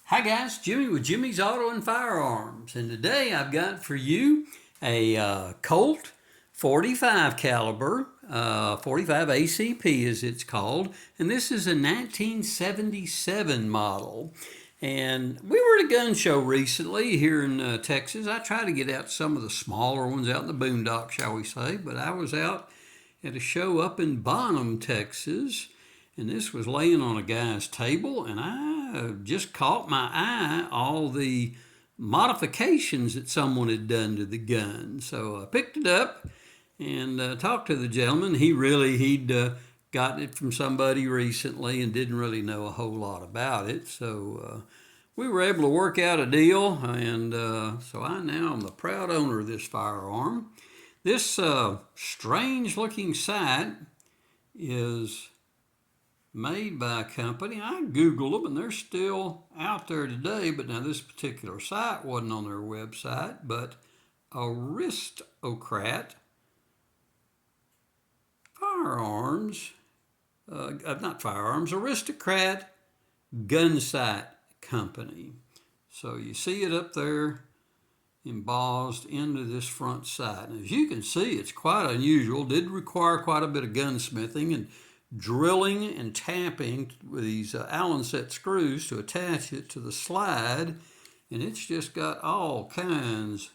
Hi guys, Jimmy with Jimmy's Auto and Firearms, and today I've got for you a Colt 45 caliber, 45 ACP as it's called, and this is a 1977 model. And we were at a gun show recently here in Texas. I try to get out some of the smaller ones out in the boondocks, shall we say, but I was out at a show up in Bonham, Texas, and this was laying on a guy's table, and I just caught my eye all the modifications that someone had done to the gun. So I picked it up and talked to the gentleman. He'd gotten it from somebody recently and didn't really know a whole lot about it. So we were able to work out a deal, and so I now am the proud owner of this firearm. This strange looking sight is made by a company. I Googled them and they're still out there today, but now this particular site wasn't on their website, but Aristocrat Aristocrat Gunsight Company. So you see it up there embossed into this front sight. And as you can see, it's quite unusual. Did require quite a bit of gunsmithing and drilling and tapping with these Allen set screws to attach it to the slide, and it's just got all kinds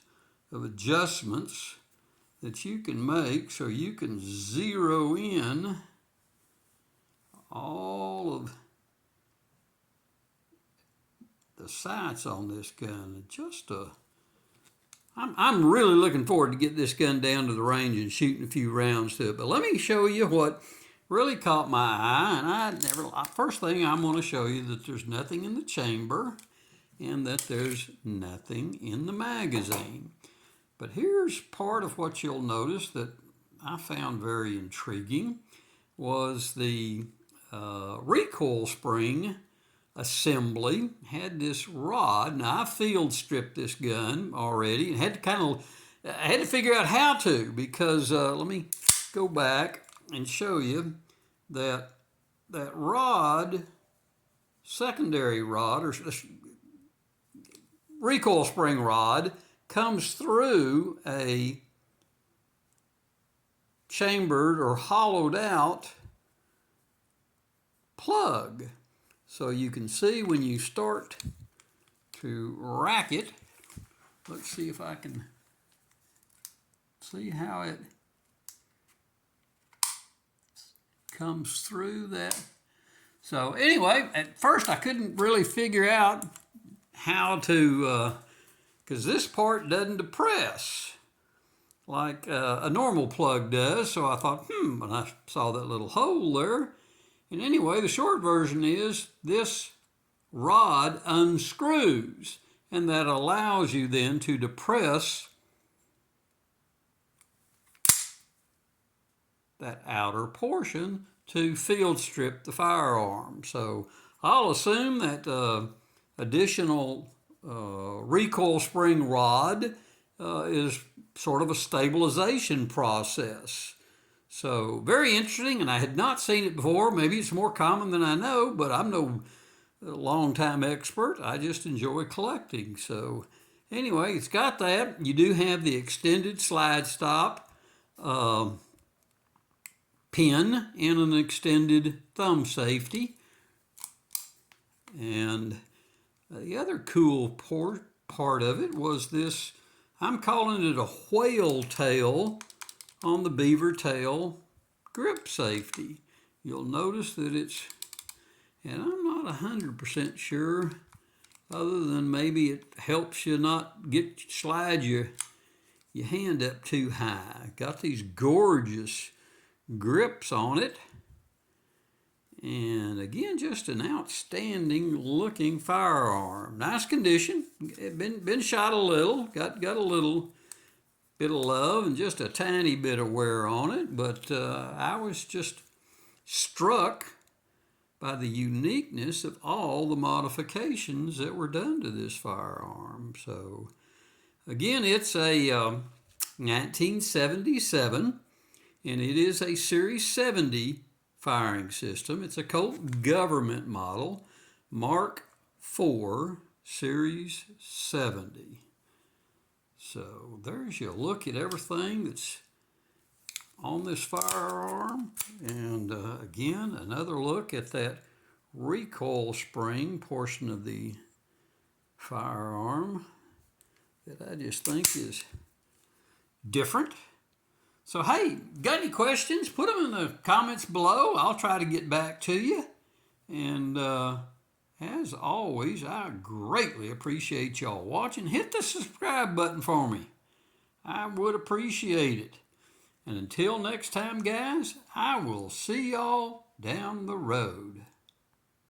of adjustments that you can make so you can zero in all of the sights on this gun. I'm really looking forward to get this gun down to the range and shooting a few rounds to it. But let me show you what really caught my eye, and first thing I'm going to show you that there's nothing in the chamber and that there's nothing in the magazine. But here's part of what you'll notice that I found very intriguing was the recoil spring assembly had this rod. Now I field stripped this gun already and had to figure out how to, because let me go back and show you that rod, secondary rod, or recoil spring rod, comes through a chambered or hollowed out plug. So you can see when you start to rack it, let's see if I can see how it comes through that. So anyway, at first I couldn't really figure out how to, because this part doesn't depress like a normal plug does. So I thought, and I saw that little hole there. And anyway, the short version is this rod unscrews, and that allows you then to depress that outer portion to field strip the firearm. So I'll assume that additional recoil spring rod is sort of a stabilization process. So very interesting, and I had not seen it before. Maybe it's more common than I know, but I'm no long-time expert. I just enjoy collecting. So anyway, it's got that. You do have the extended slide stop pin and an extended thumb safety. And the other cool part of it was this, I'm calling it a whale tail on the beaver tail grip safety. You'll notice that it's, and I'm not 100% sure, other than maybe it helps you not slide your hand up too high. Got these gorgeous grips on it, and again, just an outstanding looking firearm. Nice condition. Been shot a little, got a little bit of love and just a tiny bit of wear on it, but I was just struck by the uniqueness of all the modifications that were done to this firearm. So again, it's a 1977, and it is a Series 70 firing system. It's a Colt government model, Mark 4 Series 70. So there's your look at everything that's on this firearm. And again, another look at that recoil spring portion of the firearm that I just think is different. So hey, got any questions? Put them in the comments below. I'll try to get back to you. And as always, I greatly appreciate y'all watching. Hit the subscribe button for me. I would appreciate it. And until next time, guys, I will see y'all down the road.